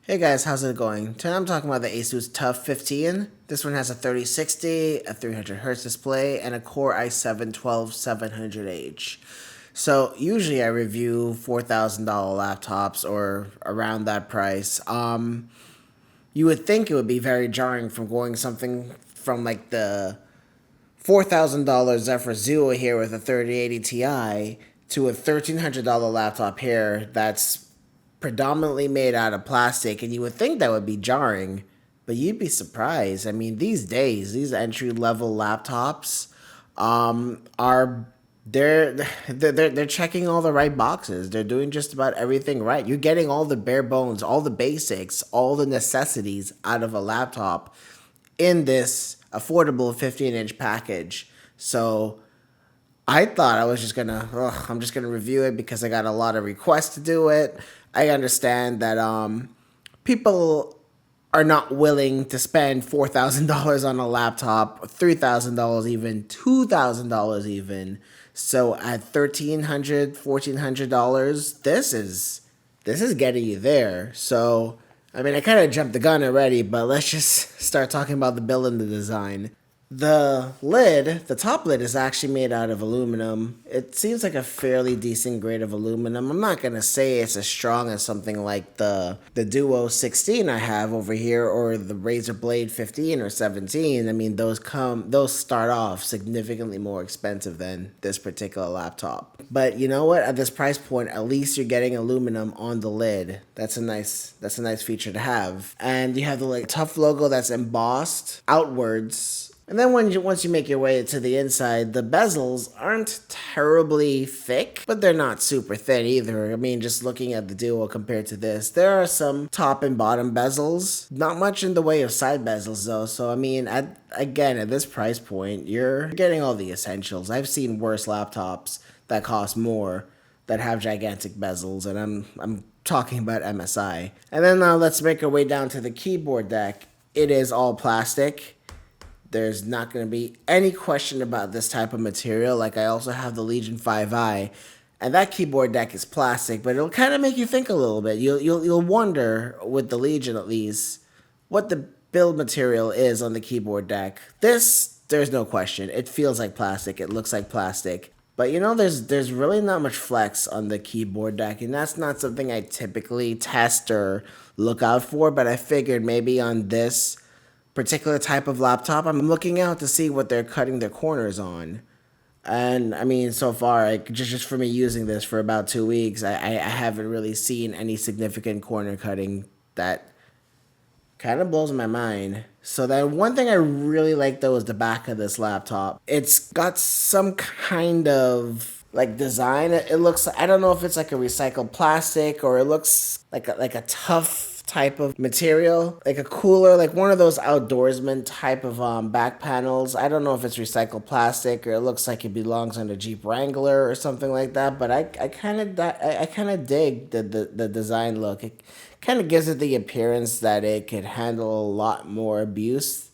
Hey guys, how's it going? Today I'm talking about the ASUS TUF 15. This one has a 3060, a 300Hz display, and a Core i7-12700H. So usually I review $4,000 laptops or around that price. You would think it would be very jarring from going something from like the $4,000 Zephyr Duo here with a 3080 Ti to a $1,300 laptop here that's predominantly made out of plastic, and you would think that would be jarring, but you'd be surprised. I mean, these days, these entry level laptops are they're checking all the right boxes. They're doing just about everything right. You're getting all the bare bones, all the basics, all the necessities out of a laptop in this affordable 15-inch package. So I thought I was just gonna, I'm just gonna review it because I got a lot of requests to do it. I understand that people are not willing to spend $4,000 on a laptop, $3,000 even, $2,000 even. So at $1,300, $1,400, this is getting you there. So I mean, I kind of jumped the gun already, but let's just start talking about the build and the design. The lid, the top lid, is actually made out of aluminum. It seems like a fairly decent grade of aluminum. I'm not gonna say it's as strong as something like the Duo 16 I have over here, or the Razer Blade 15 or 17. I mean, those start off significantly more expensive than this particular laptop. But you know what? At this price point, at least you're getting aluminum on the lid. That's a nice feature to have. And you have the like Tough logo that's embossed outwards, and then once you make your way to the inside, the bezels aren't terribly thick, but they're not super thin either. I mean, just looking at the Duo compared to this, there are some top and bottom bezels. Not much in the way of side bezels though. So I mean, at this price point, you're getting all the essentials. I've seen worse laptops that cost more that have gigantic bezels, and I'm talking about MSI. And then let's make our way down to the keyboard deck. It is all plastic. There's not going to be any question about this type of material. Like, I also have the Legion 5i, and that keyboard deck is plastic, but it'll kind of make you think a little bit. You'll wonder, with the Legion at least, what the build material is on the keyboard deck. This, there's no question. It feels like plastic. It looks like plastic. But you know, there's really not much flex on the keyboard deck, and that's not something I typically test or look out for. But I figured maybe on this particular type of laptop, I'm looking out to see what they're cutting their corners on. And I mean, so far, like, just for me using this for about 2 weeks, I haven't really seen any significant corner cutting that kind of blows my mind. So then one thing I really like though is the back of this laptop. It's got some kind of like design. It looks, I don't know if it's like a recycled plastic or it looks like a tough type of material, like a cooler, like one of those outdoorsman type of back panels. I don't know if it's recycled plastic or it looks like it belongs on a Jeep Wrangler or something like that, but I kind of dig the design look. It kind of gives it the appearance that it could handle a lot more abuse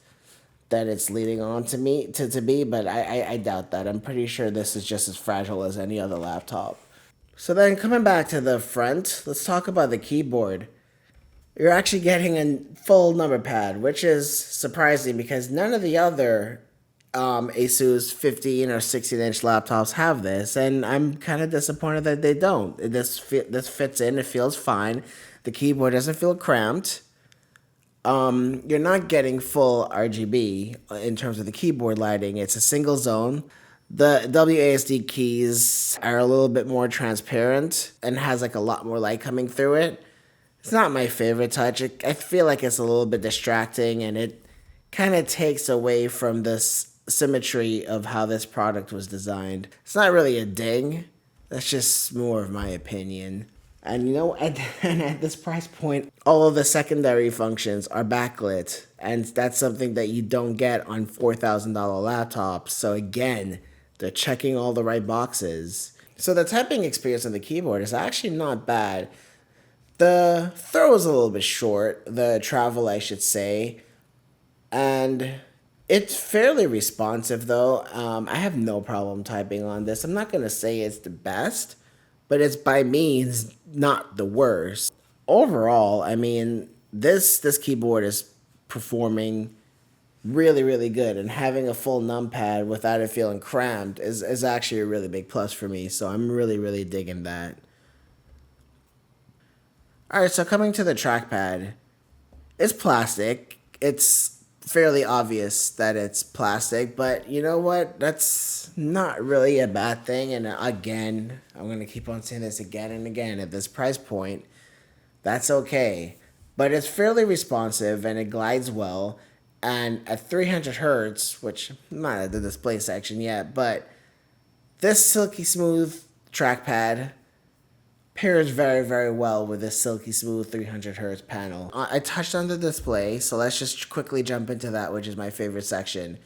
that it's leading on to be, but I doubt that. I'm pretty sure this is just as fragile as any other laptop. So then coming back to the front, let's talk about the keyboard. You're actually getting a full number pad, which is surprising because none of the other ASUS 15 or 16-inch laptops have this, and I'm kind of disappointed that they don't. This fits in, it feels fine. The keyboard doesn't feel cramped. You're not getting full RGB in terms of the keyboard lighting. It's a single zone. The WASD keys are a little bit more transparent and has like a lot more light coming through it. It's not my favorite touch. I feel like it's a little bit distracting, and it kind of takes away from the symmetry of how this product was designed. It's not really a ding. That's just more of my opinion. And you know, at this price point, all of the secondary functions are backlit, and that's something that you don't get on $4,000 laptops. So again, they're checking all the right boxes. So the typing experience on the keyboard is actually not bad. The throw is a little bit short, the travel, I should say, and it's fairly responsive though. I have no problem typing on this. I'm not going to say it's the best, but it's by means not the worst. Overall, I mean, this keyboard is performing really, really good, and having a full numpad without it feeling cramped is actually a really big plus for me. So I'm really, really digging that. All right, so coming to the trackpad, it's plastic. It's fairly obvious that it's plastic, but you know what? That's not really a bad thing. And again, I'm going to keep on saying this again and again. At this price point, that's okay. But it's fairly responsive and it glides well. And at 300 hertz, which I'm not at the display section yet, but this silky smooth trackpad pairs very, very well with this silky smooth 300 hertz panel. I touched on the display, so let's just quickly jump into that, which is my favorite section.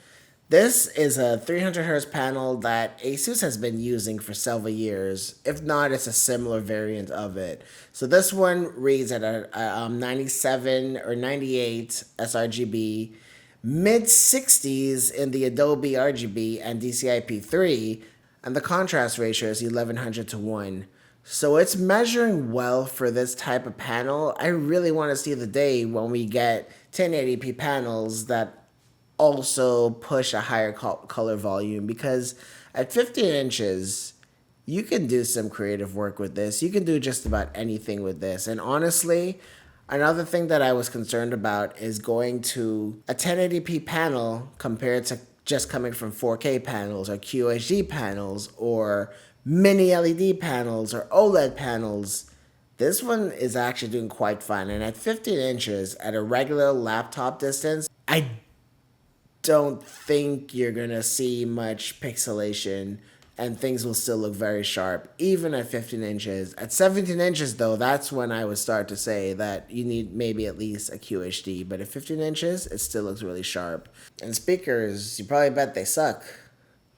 This is a 300 hertz panel that ASUS has been using for several years. If not, it's a similar variant of it. So this one reads at a 97 or 98 sRGB, mid 60s in the Adobe RGB and DCI-P3, and the contrast ratio is 1100 to 1. So it's measuring well for this type of panel. I really want to see the day when we get 1080p panels that also push a higher color volume, because at 15 inches, you can do some creative work with this. You can do just about anything with this. And honestly, another thing that I was concerned about is going to a 1080p panel compared to just coming from 4K panels or QHD panels or mini LED panels or OLED panels. This one is actually doing quite fine. And at 15 inches, at a regular laptop distance, I don't think you're going to see much pixelation and things will still look very sharp, even at 15 inches. At 17 inches, though, that's when I would start to say that you need maybe at least a QHD. But at 15 inches, it still looks really sharp. And speakers, you probably bet they suck.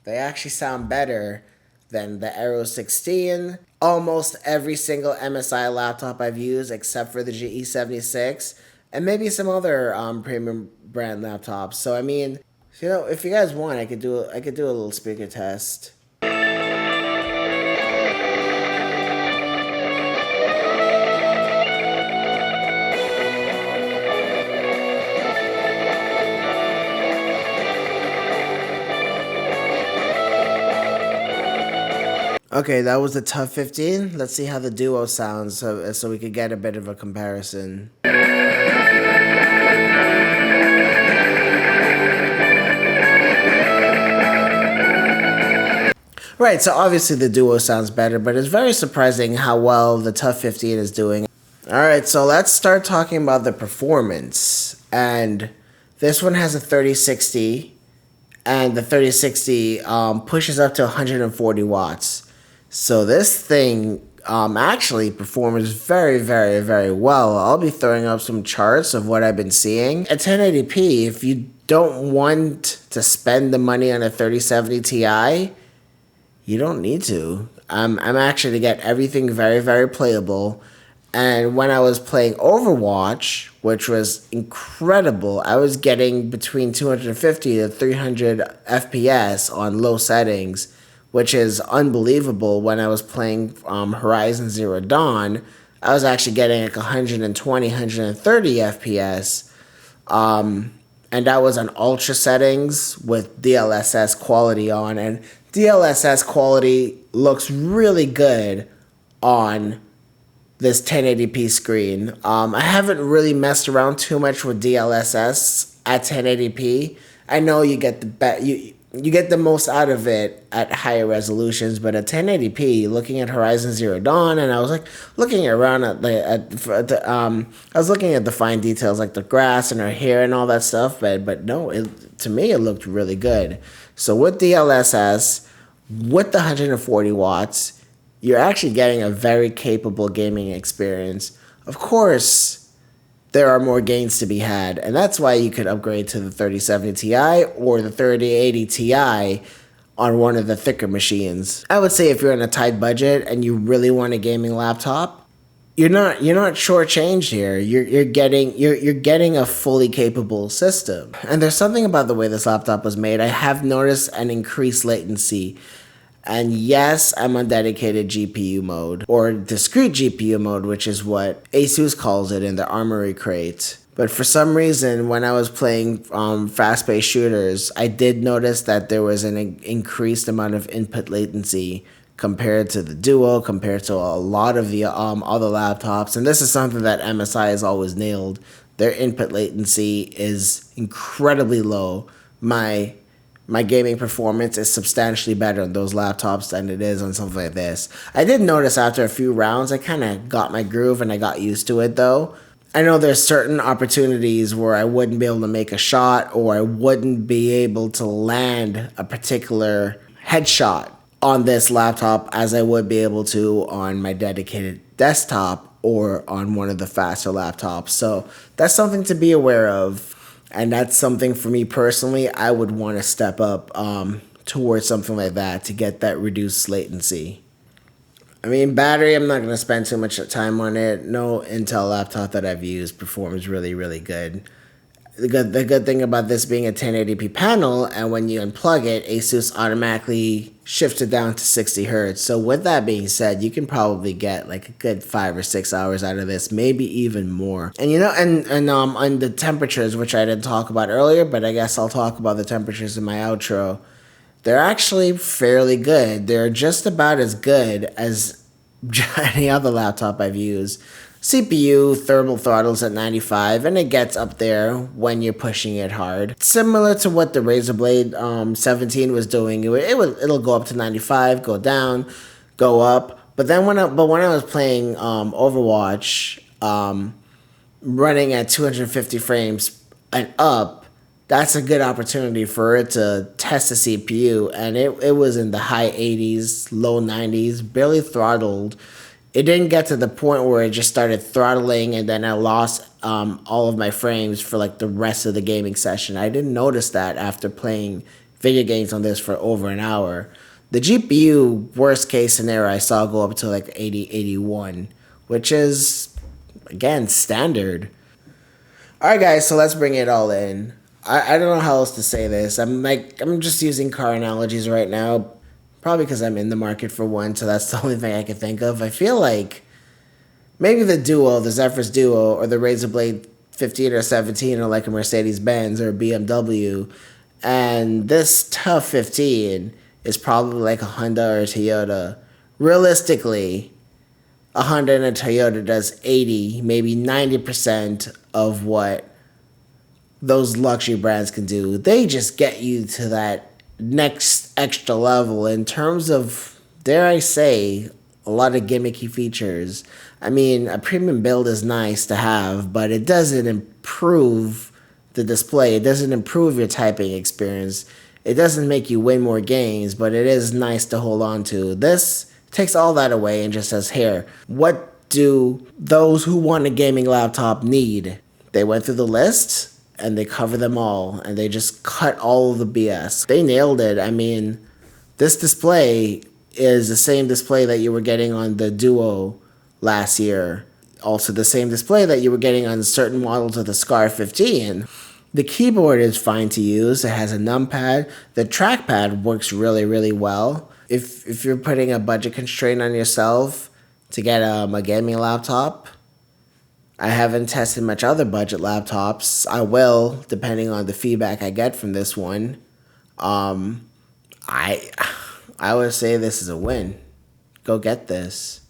They actually sound better than the Aero 16. Almost every single MSI laptop I've used, except for the GE76, and maybe some other premium brand laptops. So I mean, you know, if you guys want, I could do a little speaker test. Okay, that was the TUF 15. Let's see how the Duo sounds, so we could get a bit of a comparison. Right, so obviously the Duo sounds better, but it's very surprising how well the TUF 15 is doing. Alright, so let's start talking about the performance. And this one has a 3060, and the 3060 pushes up to 140 watts. So this thing actually performs very, very, very well. I'll be throwing up some charts of what I've been seeing. At 1080p, if you don't want to spend the money on a 3070 Ti, you don't need to. I'm actually to get everything very, very playable. And when I was playing Overwatch, which was incredible, I was getting between 250 to 300 FPS on low settings, which is unbelievable. When I was playing Horizon Zero Dawn, I was actually getting like 120, 130 FPS. And that was on ultra settings with DLSS quality on. And DLSS quality looks really good on this 1080p screen. I haven't really messed around too much with DLSS at 1080p. I know you get you get the most out of it at higher resolutions, but at 1080p, looking at Horizon Zero Dawn, and I was like looking around at I was looking at the fine details like the grass and her hair and all that stuff, but no, to me it looked really good. So with DLSS, with the 140 watts, you're actually getting a very capable gaming experience. Of course, there are more gains to be had, and that's why you could upgrade to the 3070 Ti or the 3080 Ti on one of the thicker machines. I would say if you're on a tight budget and you really want a gaming laptop, you're not shortchanged here. You're getting a fully capable system. And there's something about the way this laptop was made. I have noticed an increased latency. And yes, I'm on dedicated GPU mode, or discrete GPU mode, which is what ASUS calls it in the Armory crate. But for some reason, when I was playing fast-paced shooters, I did notice that there was an increased amount of input latency compared to the Duo, compared to a lot of the other laptops. And this is something that MSI has always nailed. Their input latency is incredibly low. My gaming performance is substantially better on those laptops than it is on something like this. I did notice after a few rounds, I kind of got my groove and I got used to it though. I know there's certain opportunities where I wouldn't be able to make a shot or I wouldn't be able to land a particular headshot on this laptop as I would be able to on my dedicated desktop or on one of the faster laptops. So that's something to be aware of. And that's something for me personally, I would want to step up towards something like that to get that reduced latency. I mean, battery, I'm not going to spend too much time on it. No Intel laptop that I've used performs really, really good. The good thing about this being a 1080p panel, and when you unplug it, ASUS automatically shifts it down to 60 hertz. So with that being said, you can probably get like a good 5 or 6 hours out of this, maybe even more. And you know, and on the temperatures, which I didn't talk about earlier, but I guess I'll talk about the temperatures in my outro. They're actually fairly good. They're just about as good as any other laptop I've used. CPU thermal throttles at 95, and it gets up there when you're pushing it hard. Similar to what the Razer Blade 17 was doing, it'll go up to 95, go down, go up. But then when I was playing Overwatch, running at 250 frames and up, that's a good opportunity for it to test the CPU, and it was in the high 80s, low 90s, barely throttled. It didn't get to the point where it just started throttling and then I lost all of my frames for like the rest of the gaming session. I didn't notice that after playing video games on this for over an hour. The GPU, worst case scenario, I saw go up to like 80, 81, which is, again, standard. All right, guys, so let's bring it all in. I don't know how else to say this. I'm just using car analogies right now. Probably because I'm in the market for one, so that's the only thing I can think of. I feel like maybe the Duo, the Zephyrus Duo, or the Razer Blade 15 or 17 are like a Mercedes-Benz or a BMW. And this TUF 15 is probably like a Honda or a Toyota. Realistically, a Honda and a Toyota does 80, maybe 90% of what those luxury brands can do. They just get you to that next extra level in terms of, dare I say, a lot of gimmicky features. I mean, a premium build is nice to have, but it doesn't improve the display. It doesn't improve your typing experience. It doesn't make you win more games, but it is nice to hold on to. This takes all that away and just says, here, what do those who want a gaming laptop need? They went through the list and they cover them all, and they just cut all of the BS. They nailed it. I mean, this display is the same display that you were getting on the Duo last year. Also the same display that you were getting on certain models of the Scar 15. The keyboard is fine to use. It has a numpad. The trackpad works really, really well. If you're putting a budget constraint on yourself to get a gaming laptop, I haven't tested much other budget laptops. I will, depending on the feedback I get from this one. I would say this is a win. Go get this.